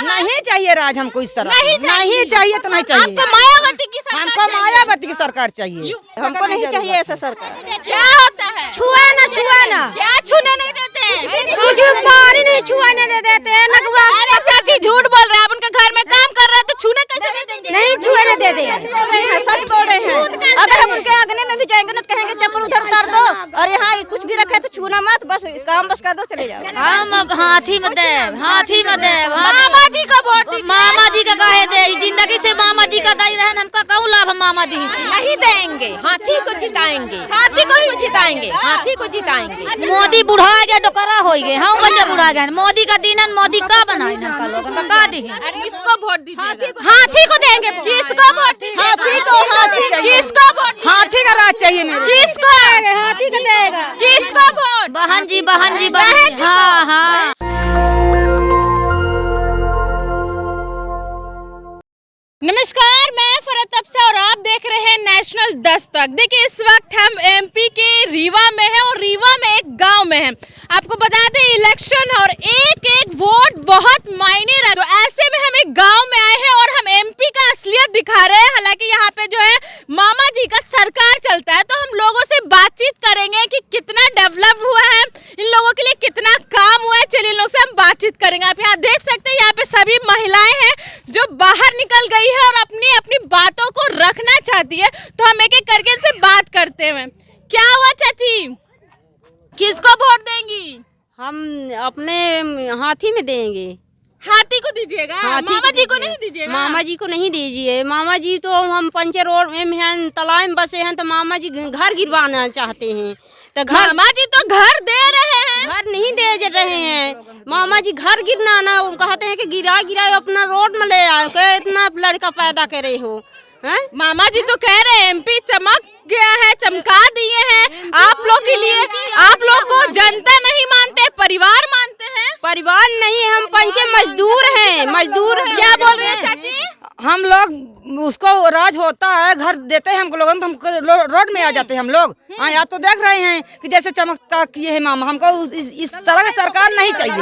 नहीं चाहिए राज हमको इस तरह नहीं चाहिए तो नहीं चाहिए। आपको मायावती की सरकार हमको मायावती की सरकार चाहिए। हमको नहीं चाहिए ऐसा सरकार। क्या होता है? छुआ ना क्या छूने नहीं देते? कुछ पानी नहीं छुआने दे देते हैं। अरे चाची झूठ बोल रहे हैं, आप उनके घर में काम कर रहे हैं तो छूने कैसे नहीं देंगे? नहीं छुआने दे दे, सच बोल रहे हैं। अगर हम उनके आंगने में भी जाएंगे ना तो कहेंगे चप्पल उधर उतार दो, और यहाँ कुछ भी रखे तो छूना मत, बस काम बस कर दो, चले जाओ। हम हाथी मत देव मामा जी का वोट दीजिए। मामा जी का काहे दे, जिंदगी से मामा जी का दई रहन, हमका कहूँ लाभ हम मामा जी से नहीं देंगे। हाथी को जिताएंगे, हाथी को ही जिताएंगे, हाथी को जिताएंगे। मोदी बुढ़ा गया डोकरा हो गए, हम बच्चे बुढ़ा गए। मोदी का दिन मोदी का बनाए हमका लोग का दी। किसको वोट दीजिएगा? हाथी को देंगे। किसको वोट दीजिएगा? हाथी को, हाथी किसको वोट? हाथी का राज चाहिए मेरे। किसको? हाथी को देगा। किसको वोट? बहन जी हाँ हाँ। नमस्कार, मैं फरत अफसा और आप देख रहे हैं नेशनल दस्तक। देखिए, इस वक्त हम एमपी के रीवा में हैं और रीवा में एक गांव में हैं। आपको बता दें इलेक्शन और एक एक वोट बहुत मायने रखता है। तो ऐसे में हम एक गांव में आए हैं और हम एमपी का असलियत दिखा रहे हैं। हालांकि यहाँ पे जो है मामा जी का सरकार चलता है, तो हम लोगों से बातचीत करेंगे कि कितना डेवलप हुआ है, इन लोगों के लिए कितना काम हुआ है। चलिए इन लोग से हम बातचीत करेंगे। आप यहाँ देख सकते हैं, यहाँ पे सभी महिलाएं हैं जो बाहर निकल गई है और अपनी अपनी बातों को रखना चाहती है। तो हम एक एक करके इनसे बात करते हैं। क्या हुआ चाची, किसको वोट देंगी? हम अपने हाथी में देंगे। हाथी को दीजिएगा? मामा जी को नहीं दीजिएगा? मामा जी को नहीं दीजिए। मामा जी तो हम पंचर रोड में हैं, तालाब में बसे हैं, तो मामा जी घर गिरवाना चाहते हैं। तो मामा जी तो घर दे रहे हैं। घर नहीं दे रहे हैं मामा जी, घर गिरना ना, वो कहते हैं कि गिरा अपना रोड में ले आओ, के इतना लड़का पैदा करे हो। है? मामा जी तो कह रहे हैं एमपी चमक गया है, चमका दिए हैं आप लोग के लिए। आप लोग को जनता नहीं मानते, परिवार मानते हैं। परिवार नहीं, हम पंचे मजदूर हैं, मजदूर हैं। क्या बोल रहे हैं चाची? हम लोग उसको राज होता है, घर देते हैं हमको लोगों, तो हम रोड में आ जाते हैं हम लोग। हाँ, आप तो देख रहे हैं कि जैसे चमकता किए है मामा। हमको इस तरह की सरकार नहीं चाहिए।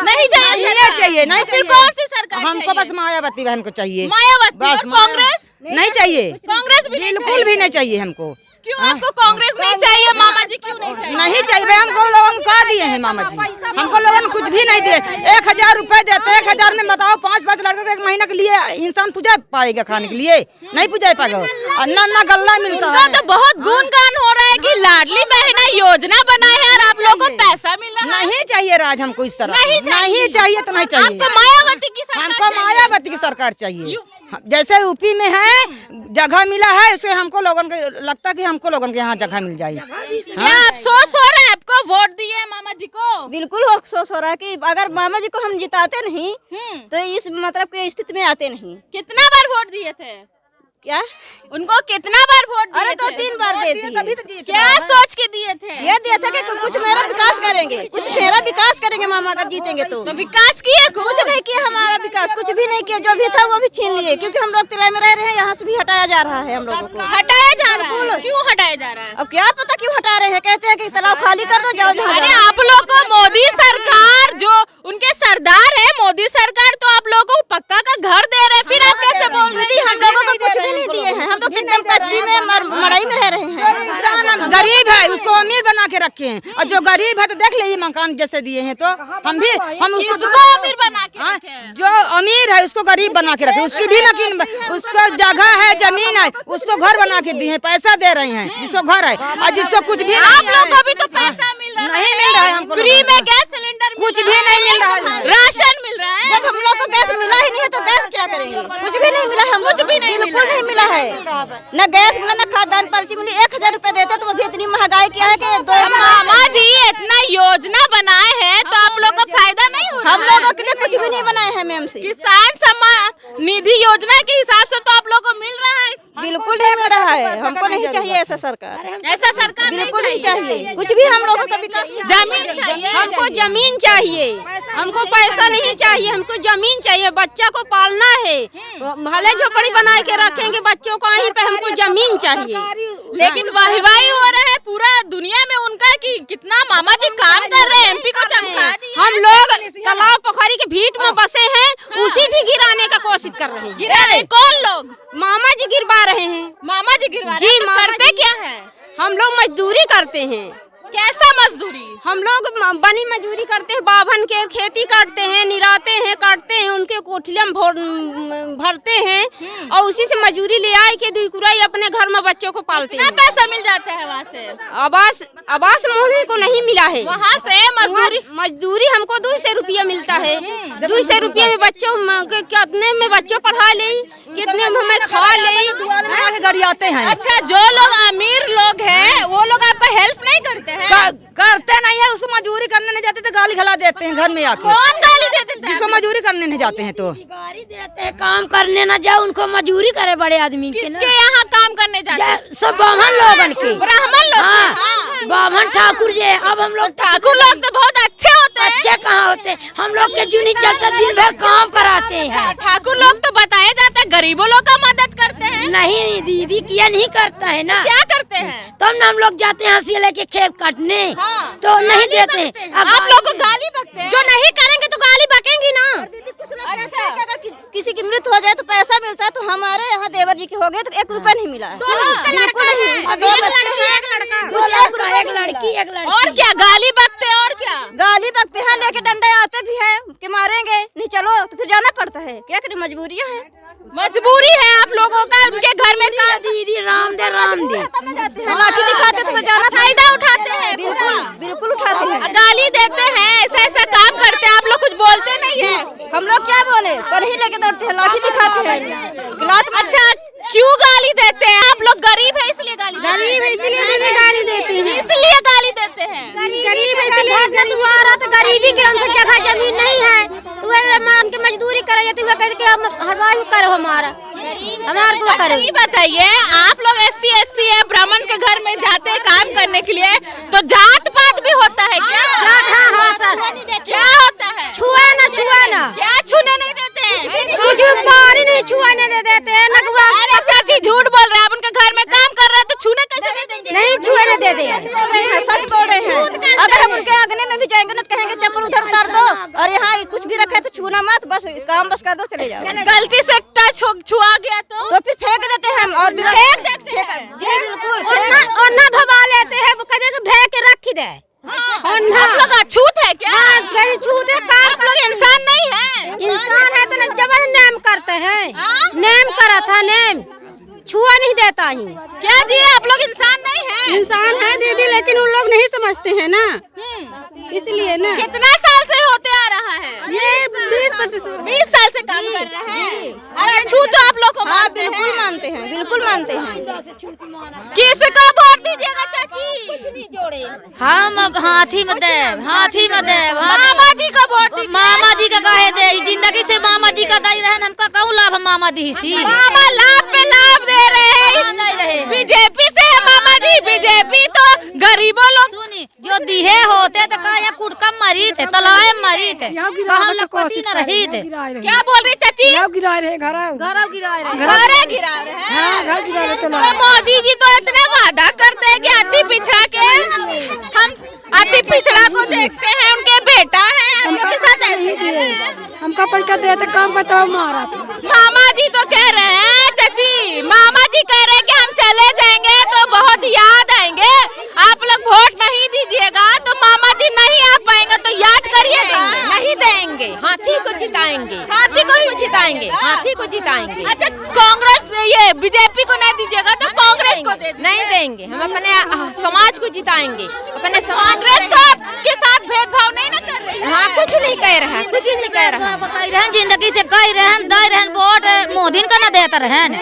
नहीं चाहिए नहीं। फिर कौन सी सरकार? हमको बस मायावती बहन को चाहिए। मायावती? बस और कांग्रेस नहीं चाहिए। कांग्रेस भी बिल्कुल भी नहीं चाहिए हमको। क्यों आपको कांग्रेस नहीं चाहिए? मामा जी क्यों नहीं चाहिए? नहीं चाहिए भाई, हमको लोगों को कहा दिए हैं मामा जी, हमको लोगों ने कुछ भी नहीं दिए। 1000 रुपए देते हैं, 1000 में बताओ 5-5 लड़के एक महीने के लिए इंसान पूजा पाएगा, खाने के लिए नहीं पूजा पाएगा। और ना गल्ला मिलता है। तो बहुत गुणगान हो रहा है कि लाडली बहना योजना बनाए है और आप लोगों को पैसा मिल रहा है। नहीं चाहिए राज हमको इस तरह। नहीं चाहिए तो नहीं चाहिए। आपको मायावती की सरकार हमको मायावती की सरकार चाहिए। जैसे यूपी में है जगह मिला है, उसे हमको लोगों को लगता है कि हमको लोगों के यहाँ जगह मिल जाए। अफसोस हो रहा है आपको वोट दिए मामा जी को? बिल्कुल अफसोस हो रहा है कि अगर मामा जी को हम जिताते नहीं तो इस मतलब के स्थिति में आते नहीं। कितना बार वोट दिए थे? क्या उनको कितना बार वोट दिए? अरे 2-3 बार दे दिए। क्या सोच के दिए थे? ये दिया था कि कुछ मेरा विकास करेंगे, कुछ मेरा विकास करेंगे मामा अगर जीतेंगे तो विकास किए? कुछ नहीं किया हमारा विकास, कुछ भी नहीं किया। जो भी था वो भी छीन लिए, क्योंकि हम लोग तिलाई में रह रहे हैं, यहाँ से भी हटाया जा रहा है हम लोगों को। हटाया जा रहा है? क्यों हटाया जा रहा है? अब क्या पता क्यों हटा रहे हैं, कहते हैं कि तालाब खाली कर दो, जाओ जहाँ अरे आप लोग को मोदी सरकार जो उनके सरदार है, मोदी सरकार तो आप लोगों को पक्का का घर दे रहे हैं, फिर आप कैसे बोल रहे हैं? हम लोगों को कुछ भी नहीं दिए हैं। हम लोग एकदम कच्ची में मड़ाई में रह रहे हैं। गरीब है उसको अमीर बना के रखे हैं, और जो गरीब है तो देख ले मकान जैसे दिए हैं, तो हम उसको अमीर बना के रखे हैं। जो अमीर है उसको गरीब बना के रखे, उसकी भी मकीन, उसको जगह है, जमीन है, उसको घर बना के दिए हैं, पैसा दे रहे हैं जिसको घर है। और जिसको कुछ भी आप लोग को भी तो पैसा मिल रहा है। नहीं मिल रहा है हमको, फ्री में गैस सिलेंडर कुछ भी नहीं मिल रहा है, राशन मिल रहा है। जब हम लोग को गैस मिला ही नहीं है तो गैस क्या करेंगे? कुछ भी नहीं मिला, हम कुछ भी नहीं बिल्कुल नहीं मिला है। न गैस मिला, न खाद्यान्न पर्ची मिली। 1000 रुपए देते तो अभी इतनी महंगाई किया है कि मामा जी इतना योजना बनाए हैं तो आप लोग को फायदा नहीं हो रहा? हम लोगों के लिए कुछ भी नहीं बनाए हैं मैम से। किसान सम्मान निधि योजना के हिसाब से तो आप लोग को मिल रहा है? बिल्कुल नहीं मिल रहा है। हमको नहीं चाहिए ऐसा सरकार, ऐसा सरकार बिल्कुल नहीं चाहिए। कुछ भी हम लोगों का विकास, जमीन चाहिए। हमको जमीन चाहिए, हमको पैसा नहीं चाहिए, हमको जमीन चाहिए। बच्चा को पालना है, भले झोपड़ी बना के रखेंगे बच्चों को, वहीं पे हमको जमीन चाहिए। लेकिन वाहवाही हो रहा है पूरा दुनिया में उनका कि कितना मामा जी काम कर रहे हैं, एमपी को चमका दिया। हम लोग तालाब पोखरी के भीट में बसे हैं, उसी घोषित कर रहे हैं। गिरा रहे कौन लोग? मामा जी गिरवा रहे हैं। मामा जी गिरवा रहे जी, हैं। तो मामा करते जी। क्या है? हम लोग मजदूरी करते हैं। कैसा मजदूरी? हम लोग बनी मजदूरी करते हैं, बाभन के खेती करते हैं, निराते हैं, काटते हैं, उनके कोठलिया में भरते हैं और उसी से मजदूरी ले आए के दुई अपने घर में बच्चों को पालते कितना हैं। पैसा मिल जाता है वहाँ से? आवास मोहल्ले को नहीं मिला है। वहाँ से मजदूरी हमको 200 रुपया मिलता है। 200 रुपये में बच्चों कितने में बच्चों पढ़ा ले, कितने में हमें खा ले, गरियाते हैं। अच्छा, जो लोग अमीर लोग हैं वो लोग आपका हेल्प नहीं करते हैं? करते नहीं है, उसको मजदूरी करने नहीं जाते तो गाली खिला देते हैं घर में आके। कौन गाली देते हैं? जिसको मजदूरी करने नहीं जाते हैं तो गाड़ी देते हैं, काम करने ना जाओ, उनको मजदूरी करे बड़े आदमी के ना। किसके यहाँ काम करने जाते हैं? सब ब्राह्मण लोगन के। ब्राह्मण लोग? हाँ, हाँ। ब्राह्मण ठाकुर जी। अब हम लोग ठाकुर लोग तो बहुत अच्छे होते हैं। अच्छे कहाँ होते, हम लोग के जूनी चलता दिन भर काम कराते हैं। ठाकुर लोग तो बताया जाता है गरीबों लोग का मदद करते हैं। नहीं दीदी, किया नहीं करता है ना। क्या करते हैं? तब ना हम लोग जाते हैं हंसी लेके खेत काटने। हाँ। तो नहीं देते हैं। आप लोग को गाली बकते हैं? जो नहीं करेंगे तो गाली बकेंगी ना। अच्छा, अगर किसी की मृत्यु हो जाए तो पैसा मिलता है, तो हमारे यहाँ देवर जी के हो गए तो 1 रुपया नहीं मिला है। बिल्कुल नहीं। उसके 2 बच्चे हैं, एक लड़की एक लड़की। और क्या गाली बकते हैं? और क्या गाली बकते हैं, लेके डंडे आते भी हैं कि मारेंगे नहीं, चलो तो फिर जाना पड़ता है। क्या करें, मजबूरियाँ है। मजबूरी है आप लोगों का? उनके घर में काम दीदी राम दे लाठी दिखाते तो फिर जाना फायदा उठाते हैं। बिल्कुल बिल्कुल उठाते हैं। गाली देते हैं, ऐसा ऐसा काम करते हैं, आप लोग कुछ बोलते नहीं है? हम लोग क्या बोले, पर ही लेके दौड़ते हैं, लाठी दिखाते हैं। अच्छा, क्यों गाली देते हैं? आप लोग गरीब है इसलिए गाली? गरीब है इसलिए दीदी गाली देते हैं। इसलिए गाली देते हैं? गरीब है इसलिए दुआरा तो गरीबी के हमसे जगह जमीन नहीं है, तो वह मान के मजदूरी करे जाती है, कहते हम हरवाई करो हमारा को करो। ये बताइए, आप लोग ST SC है, ब्राह्मण के घर में जाते हैं काम करने के लिए, तो जात पात भी होता है क्या? हाँ सर, क्या होता है? छुआ ना क्या छूने नहीं देते हैं? कुछ पानी नहीं छुआने दे देते हैं। अरे चाची झूठ बोल रहे हैं, आप उनके घर में काम कर रहे हैं तो छूने कैसे नहीं देंगे? नहीं छुआने दे दे। सच बोल रहे हैं। अगर हम उनके अगने में भी जाएंगे ना तो कहेंगे चप्पल उधर उतार दो, और यहाँ कुछ भी रखे तो छूना मत, बस काम बस कर दो, चले जाओ। गलती से टच छुआ गया तो फिर फेंक देते हैं हम, और भी फेंक देते हैं। जी बिल्कुल। और ना धोबा लेते हैं, वो कहते हैं भे के रख दे। आप लोग अछूत है क्या? छूते आप लोग इंसान नहीं है? इंसान है तो न जबर नेम करते हैं। हाँ? नेम करा था, नेम छुआ नहीं देता हूँ। क्या जी, आप लोग इंसान नहीं है? इंसान है दीदी, लेकिन उन लोग नहीं समझते हैं ना, इसलिए ना। कितना साल से होते आ रहा है? ये 20 साल से काम कर रहे हैं। अरे छूत तो आप लोग को हाँ मानते हैं? बिल्कुल मानते हैं, बिल्कुल मानते हैं। किसको वोट दीजिएगा चाची? हम अब हाथी में देव मामा जी को वोट दीजिए। मामा जी का काहे दे, जिंदगी से मामा जी का दई रहन, हमका कहूँ लाभ हम मामा दी सी। मामा लाभ पे लाभ दे रहे हैं। बीजेपी से है मामा जी। बीजेपी तो गरीबों लोग सुनी, जो दिहे होते तो कहा कुटका मरी थे, तलाए मरी थे, कहा लखपति न रही थे। क्या बोल रही चाची? गिरा रहे घर गरव गिराए रहे। घरे गिरा रहे हैं। घर गिरा रहे तो तो मोदी जी तो इतने वादा करते हैं कि अति पिछड़ा के हम अति पिछड़ा को देखते हैं, उनके बेटा है, हम लोग के साथ ऐसे कर रहे हैं। हमका पैसा देते काम का तो मारा था। मामा जी तो कह रहे हैं चाची, मामा जी कह रहे हैं कि हम चले जाएंगे तो बहुत याद आएंगे। आप लोग वोट नहीं दीजिएगा तो मामा जी नहीं आ पाएंगे, तो याद करिएगा। नहीं देंगे, हाथी को जिताएंगे, हाथी को ही जिताएंगे, हाथी को जिताएंगे। अच्छा, कांग्रेस ये बीजेपी को नहीं दीजिएगा तो कांग्रेस को दे नहीं देंगे, हम अपने समाज को जिताएंगे, अपने समाज। कांग्रेस तो आपके साथ भेदभाव नहीं ना कर रही है? हाँ, कुछ नहीं कह रहा, कुछ नहीं कह रहा। बताई रहन जिंदगी से कही रहन, दई रहन वोट मोदी का न देता रहन।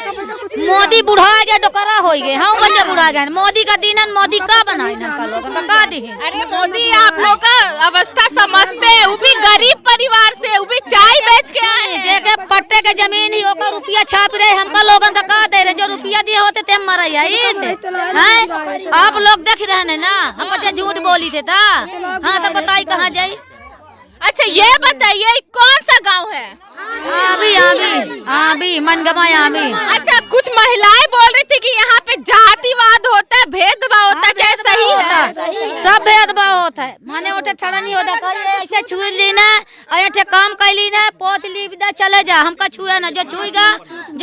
मोदी बुढ़ा गया, डोकरा हो गए, हम बच्चे बुढ़ा गए। मोदी का दीनन मोदी का बनाई का लोग का दी। अरे मोदी आप लोग का अवस्था समझते हैं, वो भी गरीब परिवार से, वो भी चाय बेच के आए हैं। जेके पट्टे के जमीन ही ओकर रुपया छाप रहे, हमका लोगन का कह दे रहे, जो रुपया दिए होते ते मर हैं। आप लोग देख रहे हैं ना, हम बच्चे झूठ बोली थे था। हाँ तो बताई कहाँ जाई? अच्छा ये बताइए, कौन सा गांव है? आबी मनगमा आबी। अच्छा, कुछ महिलाएं बोल रही थी कि यहाँ पे जातिवाद होता है, भेदभाव होता है, सही है? सब भेदभाव होता है, माने उठे ठड़ा नहीं होता, कोई ऐसे छुई ली ना, ऐसे काम कर ली ना, पोत ली बिदा चले जा, हमका छुए ना, जो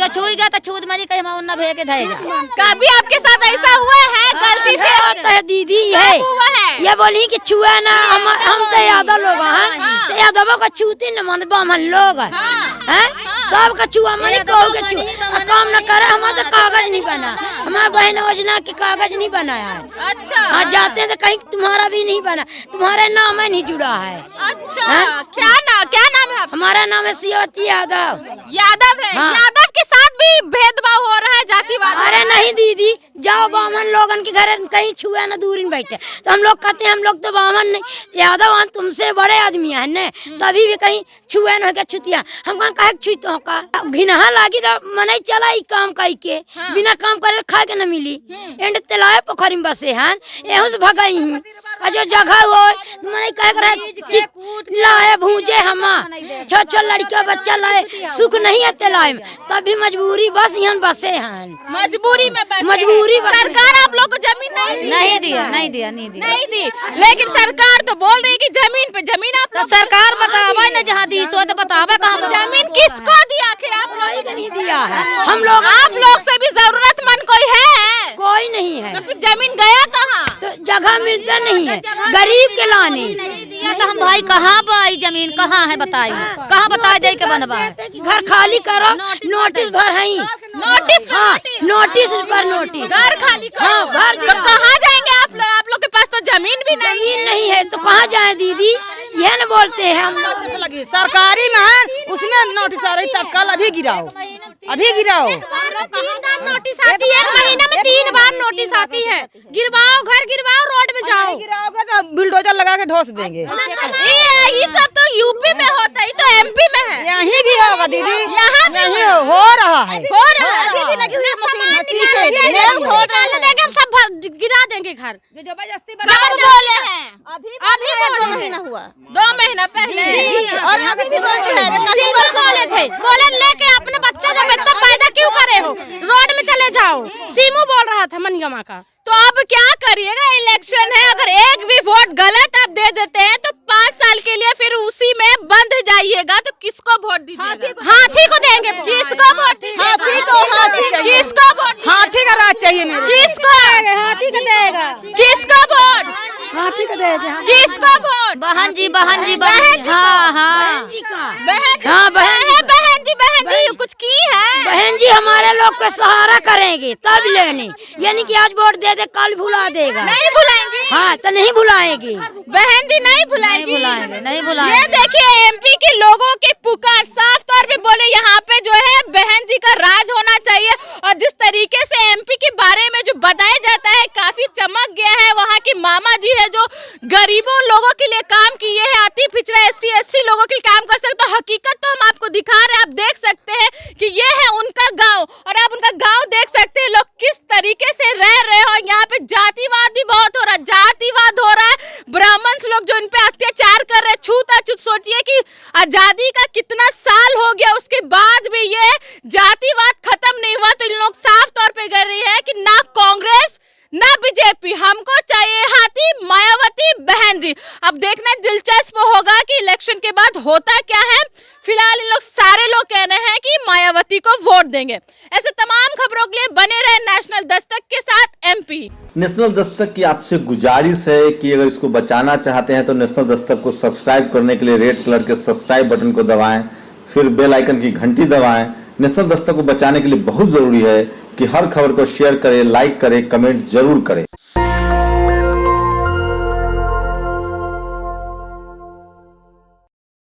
छुईगा तो छूत मरी कहीं हम ना भेज के धरे जा। कभी आपके साथ ऐसा हुआ है गलती से? होता है दीदी, हुआ है? ये बोली कि छुआ ना, हम तो यादव लोग हैं, तो यादवों का छूती न मन बामन लोग हैं, सब का छुआ मनी कहो के छुआ काम न करे। हमारा तो कागज नहीं बना, हमारे बहन योजना के कागज नहीं बनाया है। अच्छा। हाँ जाते हैं तो कहीं तुम्हारा भी नहीं बना, तुम्हारे नाम में नहीं जुड़ा है। अच्छा, क्या नाम है? हमारा नाम है सियावती यादव। यादव है। हाँ। यादव के साथ भी भेदभाव हो रहा है, जातिवाद? अरे नहीं दीदी, जाओ बामन लोगन के घर कहीं छुआ ना, दूर बैठे तो हम लोग कहते हैं हम लोग तो बामन नहीं, यादव तुमसे बड़े आदमी है न, तभी भी कहीं छुआ न हो गया छुतिया। हम कहे छुतो का घिनहा लागी तो मनाई चला ही काम कही के, बिना काम करे खा के न मिली। एंड तेलाए पोखरी में बसे हैं, एहू से भगाई हूँ। जो जगह हो मनाई कहे लाए भूजे हमा छोट लड़कियों बच्चा लाए, सुख नहीं है तेलाए में, तभी मजबूरी बस यहाँ बसे हैं। मजबूरी में बसे हैं। मजबूरी सरकार आप लोग को जमीन नहीं दिया। नहीं दी, लेकिन सरकार तो बोल रही है कि जमीन आप तो सरकार बतावे ना, जहाँ दी सो तो बतावे कहाँ जमीन किसको दिया आखिर? आप लोगों को नहीं दिया है। हम लोग आप लोग से भी जरूरतमंद कोई है? कोई नहीं है। तो फिर जमीन गया कहाँ? तो जगह मिलता नहीं है गरीब के लाने। दिया तो हम भाई कहाँ पाई जमीन, कहाँ है बताइए, कहाँ बताए दे के बनवा है? घर खाली करो, नोटिस भर है। नोटिस? हाँ, नोटिस पर नोटिस। घर खाली करो। हाँ, घर तो कहाँ जाएंगे आप लोग? आप लोग के पास तो जमीन भी नहीं है तो कहाँ जाए दीदी? यह न बोलते हैं हम लगी सरकारी में, उसमें नोटिस आ रही तत्काल अभी गिराओ। नोटिस आती है, महीने में 3 बार नोटिस आती है। गिरवाओ, घर गिरवाओ, रोड में जाओ। गिराओगे तो बुलडोजर लगा के ढोस देंगे। ये सब तो यूपी में होता है, तो एमपी में है। यहीं भी होगा दीदी, यहाँ नहीं हो रहा है। अभी भी लगी हुई है मशीन पीछे, हम सब गिरा देंगे घर। कब बोले हैं? अभी 2 महीना हुआ, 2 महीना पहले। और अभी भी बोलते हैं कभी बोले थे, बोले लेके अपने बच्चा जब इतना पैदा क्यों करे हो, रोड में चले जाओ। सीमू बोल रहा था मनियमा का। तो अब क्या करिएगा? इलेक्शन है, अगर एक भी वोट गलत आप दे देते हैं तो 5 साल के लिए फिर उसी में बंद जाइएगा। तो किसको वोट दीजिएगा? हाथी को देंगे। किसको वोट दीजिएगा? किसको वोट? हाथी का राज चाहिए मेरे। किसको? हाथी का देगा। किसको वोट? हाथी का देगा। किसको वोट? बहन जी हाँ बहन जी, कुछ की है? बहन जी हमारे लोग का सहारा करेंगे तब लेने, यानी कि आज वोट दे दे कल भुला देगा। नहीं भुलाएंगे? हाँ तो नहीं भुलाएगी बहन जी, नहीं भुलाएंगे। नहीं बुलाएंगे। ये देखिए एमपी के लोगों की पुकार साफ तौर पे बोले, यहाँ पे जो है बहन जी का राज होना चाहिए। और जिस तरीके से एमपी के बारे में जो बताया जाता है काफी चमक गया है। वहाँ की मामा जी है जो गरीबों लोगों के लिए काम किए हैं, अति पिछड़ा SC लोगों के लिए काम कर सकते। तो हकीकत तो हम आपको दिखा रहे हैं, आप देख सकते हैं कि ये है उनका गाँव, और आप उनका गाँव देख सकते हैं लोग किस तरीके से रह रहे हो। यहाँ पे जातिवाद भी बहुत हो रहा है, जातिवाद हो रहा है। ब्राह्मण लोग जो इन पे अत्याचार कर रहे हैं, छूत सोचिए कि आजादी का कितना साल हो गया, उसके बाद भी ये जातिवाद खत्म नहीं हुआ। तो इन लोग साफ तौर पे कर रही है कि ना कांग्रेस ना बीजेपी, हमको चाहिए हाथी मायावती बहन जी। अब देखना दिलचस्प होगा कि इलेक्शन के बाद होता क्या है। फिलहाल इन लोग सारे लोग कह रहे हैं कि मायावती को वोट देंगे। ऐसे तमाम खबरों के लिए बने रहे नेशनल दस्तक के साथ MP। नेशनल दस्तक की आपसे गुजारिश है कि अगर इसको बचाना चाहते हैं तो नेशनल दस्तक को सब्सक्राइब करने के लिए रेड कलर के सब्सक्राइब बटन को दबाएं, फिर बेल आइकन की घंटी दबाएं। नेशनल दस्तक को बचाने के लिए बहुत जरूरी है कि हर खबर को शेयर करें, लाइक करें, कमेंट जरूर करें।